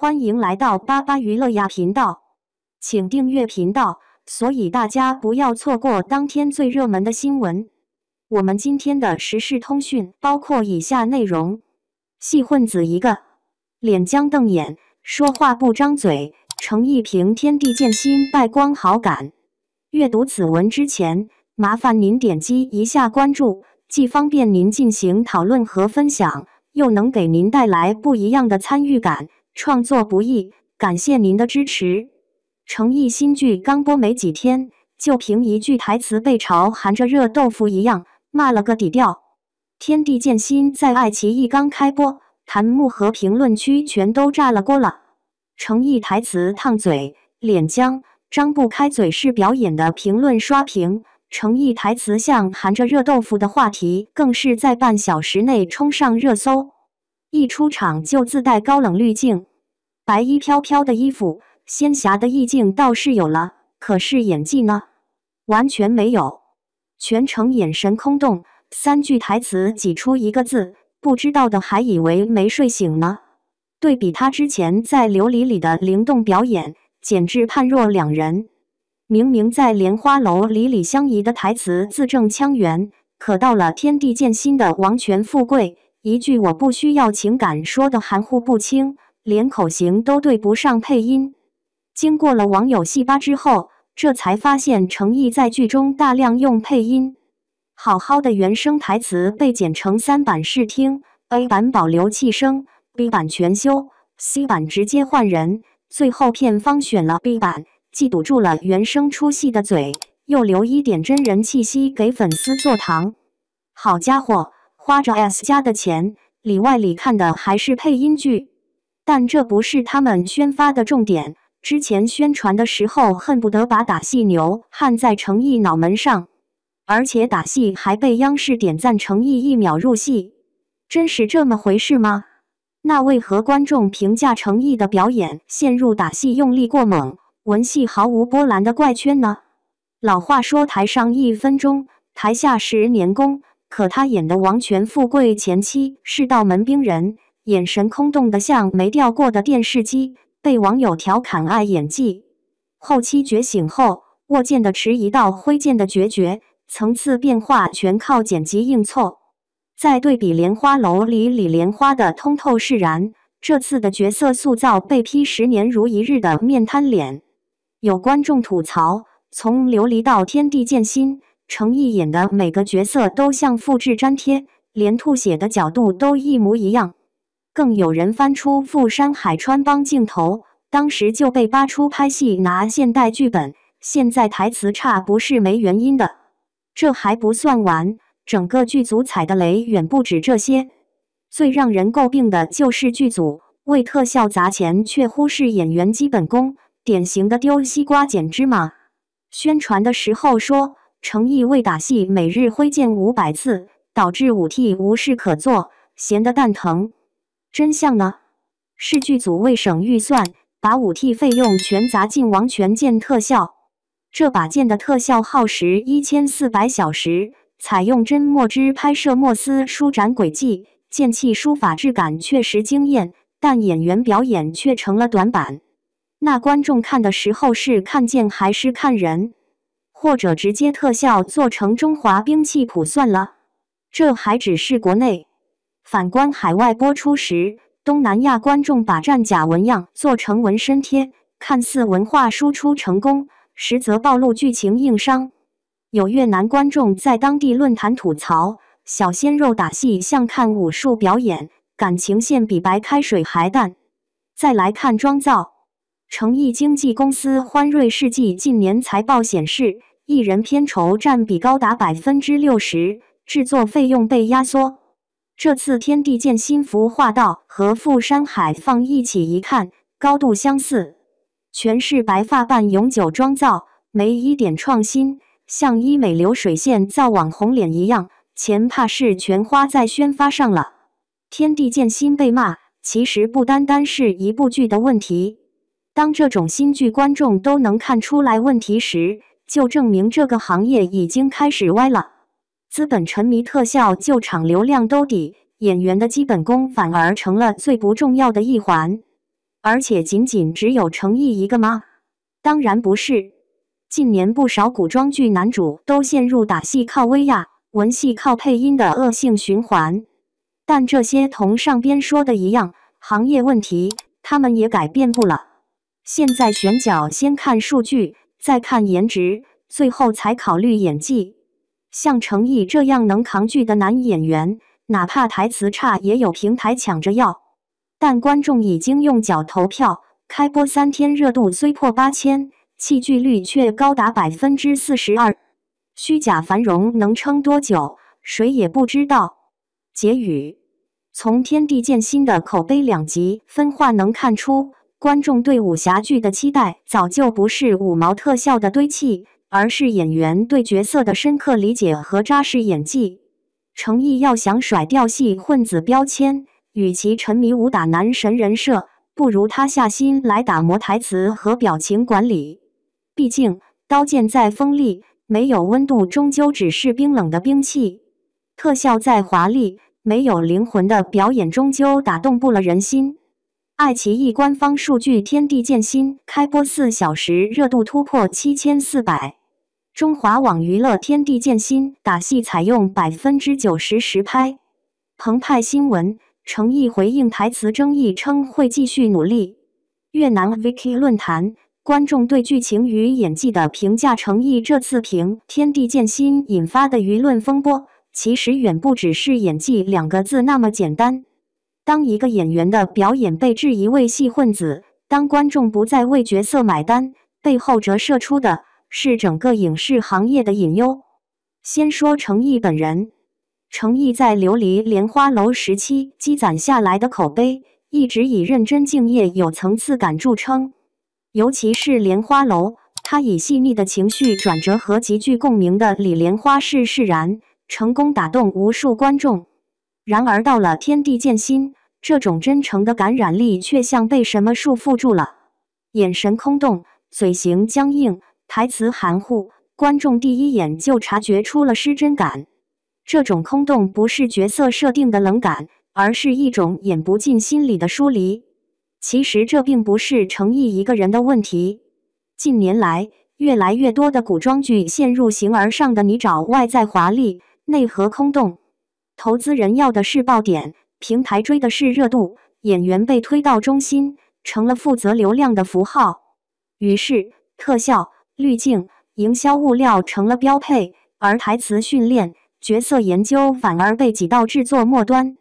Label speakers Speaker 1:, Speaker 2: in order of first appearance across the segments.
Speaker 1: 欢迎来到巴巴娱乐呀频道，请订阅频道，所以大家不要错过当天最热门的新闻。我们今天的时事通讯包括以下内容：戏混子一个，脸僵瞪眼，说话不张嘴，程毅凭天地见心败光好感。阅读此文之前，麻烦您点击一下关注，既方便您进行讨论和分享，又能给您带来不一样的参与感。创作不易，感谢您的支持。程毅新剧刚播没几天，就凭一句台词被嘲含着热豆腐一样骂了个底调。天地见心在爱奇艺刚开播，弹幕和评论区全都炸了锅了。程毅台词烫嘴，脸僵，张不开嘴是表演的评论刷屏。程毅台词像含着热豆腐的话题，更是在半小时内冲上热搜。一出场就自带高冷滤镜，白衣飘飘的衣服，仙侠的意境倒是有了，可是演技呢？完全没有，全程眼神空洞，三句台词挤出一个字，不知道的还以为没睡醒呢。对比他之前在《琉璃》里的灵动表演，简直判若两人。明明在《莲花楼》里李香怡的台词字正腔圆，可到了天地见心的王权富贵，一句我不需要情感说的含糊不清，连口型都对不上配音。经过了网友戏扒之后，这才发现程毅在剧中大量用配音，好好的原声台词被剪成3版试听， A 版保留气声， B 版全修， C 版直接换人，最后片方选了 B 版，既堵住了原声出戏的嘴，又留一点真人气息给粉丝做糖。好家伙，花着 S 家的钱，里外里看的还是配音剧。但这不是他们宣发的重点，之前宣传的时候恨不得把打戏牛焊在程毅脑门上，而且打戏还被央视点赞程毅1秒入戏。真是这么回事吗？那为何观众评价程毅的表演陷入打戏用力过猛，文戏毫无波澜的怪圈呢？老话说台上1分钟，台下10年功，可他演的王权富贵前妻是道门兵人，眼神空洞的像没掉过的电视机，被网友调侃爱演技。后期觉醒后，握剑的迟疑到挥剑的决绝，层次变化全靠剪辑硬凑。再对比《莲花楼》里李莲花的通透释然，这次的角色塑造被批10年如一日的面瘫脸。有观众吐槽，从琉璃到天地见心，程毅演的每个角色都像复制粘贴，连吐血的角度都一模一样。更有人翻出富山海川帮镜头，当时就被扒出拍戏拿现代剧本，现在台词差不是没原因的。这还不算完，整个剧组踩的雷远不止这些。最让人诟病的就是剧组为特效砸钱却忽视演员基本功，典型的丢西瓜捡芝麻。宣传的时候说程毅为打戏每日挥剑500次，导致武替无事可做，闲得蛋疼。真相呢？是剧组为省预算，把武替费用全砸进王权剑特效。这把剑的特效耗时1400小时，采用真墨汁拍摄，莫斯舒展轨迹，剑气书法质感确实惊艳，但演员表演却成了短板。那观众看的时候是看剑还是看人？或者直接特效做成中华兵器谱算了？这还只是国内。反观海外播出时，东南亚观众把战甲纹样做成纹身贴，看似文化输出成功，实则暴露剧情硬伤。有越南观众在当地论坛吐槽，小鲜肉打戏像看武术表演，感情线比白开水还淡。再来看妆造，程毅经纪公司欢瑞世纪近年财报显示，艺人片酬占比高达60%，制作费用被压缩。这次天地见心服化道和富山海放一起一看，高度相似，全是白发扮永久妆造，没一点创新，像医美流水线造网红脸一样，钱怕是全花在宣发上了。天地见心被骂，其实不单单是一部剧的问题。当这种新剧观众都能看出来问题时，就证明这个行业已经开始歪了。资本沉迷特效，救场流量兜底，演员的基本功反而成了最不重要的一环。而且仅仅只有程毅一个吗？当然不是。近年不少古装剧男主都陷入打戏靠威亚，文戏靠配音的恶性循环。但这些同上边说的一样，行业问题，他们也改变不了。现在选角先看数据，再看颜值，最后才考虑演技。像程毅这样能扛剧的男演员，哪怕台词差也有平台抢着要。但观众已经用脚投票，开播3天热度虽破8000，弃剧率却高达42%。虚假繁荣能撑多久，谁也不知道。结语：从天地剑心的口碑2极分化能看出，观众对武侠剧的期待早就不是五毛特效的堆砌，而是演员对角色的深刻理解和扎实演技。程毅要想甩掉戏混子标签，与其沉迷武打男神人设，不如他下心来打磨台词和表情管理。毕竟，刀剑再锋利，没有温度终究只是冰冷的兵器；特效再华丽，没有灵魂的表演终究打动不了人心。爱奇艺官方数据，《天地剑心》开播4小时热度突破7400。中华网娱乐，《天地剑心》打戏采用90%实拍。澎湃新闻，程毅回应台词争议称会继续努力。越南 Viki 论坛，观众对剧情与演技的评价，程毅这次评《天地剑心》引发的舆论风波，其实远不只是演技2个字那么简单。当一个演员的表演被质疑为戏混子，当观众不再为角色买单，背后折射出的是整个影视行业的隐忧。先说程毅本人，程毅在琉璃莲花楼时期积攒下来的口碑，一直以认真敬业、有层次感著称。尤其是莲花楼，他以细腻的情绪转折和极具共鸣的李莲花式释然，成功打动无数观众。然而到了天地剑心，这种真诚的感染力却像被什么束缚住了，眼神空洞，嘴型僵硬，台词含糊，观众第一眼就察觉出了失真感。这种空洞不是角色设定的冷感，而是一种演不进心里的疏离。其实这并不是程毅一个人的问题。近年来，越来越多的古装剧陷入形而上的泥沼，外在华丽，内核空洞。投资人要的是爆点，平台追的是热度，演员被推到中心，成了负责流量的符号。于是，特效、滤镜、营销物料成了标配，而台词训练、角色研究反而被挤到制作末端。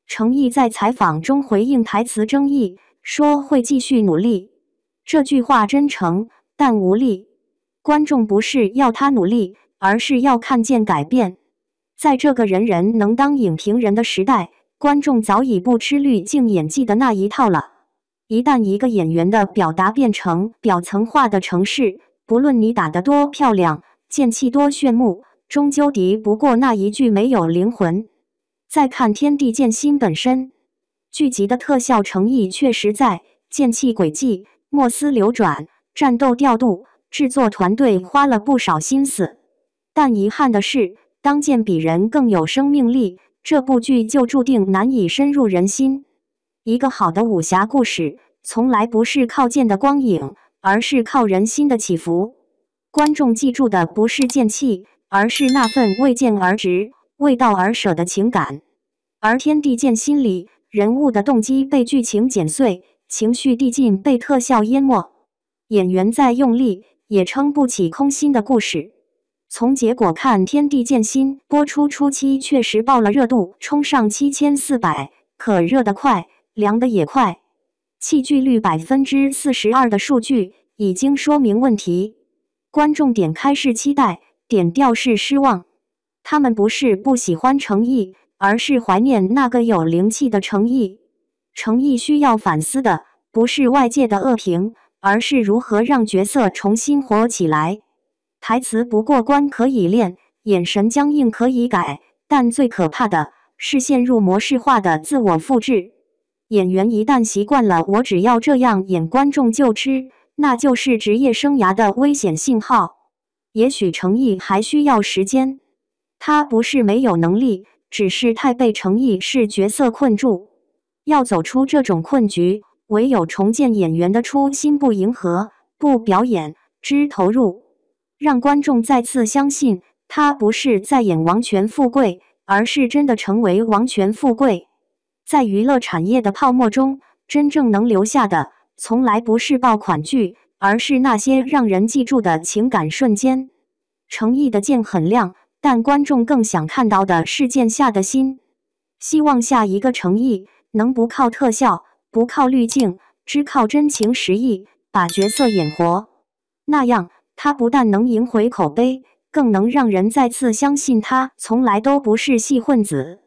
Speaker 1: 程毅在采访中回应台词争议，说会继续努力。这句话真诚，但无力。观众不是要他努力，而是要看见改变。在这个人人能当影评人的时代，观众早已不吃滤镜演技的那一套了。一旦一个演员的表达变成表层化的程式，不论你打得多漂亮，剑气多炫目，终究敌不过那一句没有灵魂。再看《天地剑心》本身，剧集的特效诚意确实在，剑气轨迹、墨丝流转、战斗调度，制作团队花了不少心思。但遗憾的是，当剑比人更有生命力，这部剧就注定难以深入人心。一个好的武侠故事，从来不是靠剑的光影，而是靠人心的起伏。观众记住的不是剑气，而是那份为剑而执、为道而舍的情感。而《天地剑心》里，人物的动机被剧情剪碎，情绪递进被特效淹没，演员再用力也撑不起空心的故事。从结果看，《天地剑心》播出初期确实爆了热度，冲上7400，可热得快，凉得也快。弃剧率42%的数据已经说明问题。观众点开是期待，点掉是失望。他们不是不喜欢程毅，而是怀念那个有灵气的程毅。程毅需要反思的不是外界的恶评，而是如何让角色重新活起来。台词不过关可以练，眼神僵硬可以改，但最可怕的是陷入模式化的自我复制。演员一旦习惯了我只要这样演，观众就吃，那就是职业生涯的危险信号。也许程毅还需要时间，他不是没有能力，只是太被程毅是角色困住。要走出这种困局，唯有重建演员的初心，不迎合，不表演，之投入，让观众再次相信他不是在演王权富贵，而是真的成为王权富贵。在娱乐产业的泡沫中，真正能留下的，从来不是爆款剧，而是那些让人记住的情感瞬间。诚意的剑很亮，但观众更想看到的是剑下的心。希望下一个诚意能不靠特效，不靠滤镜，只靠真情实意，把角色演活。那样，他不但能赢回口碑，更能让人再次相信他从来都不是戏混子。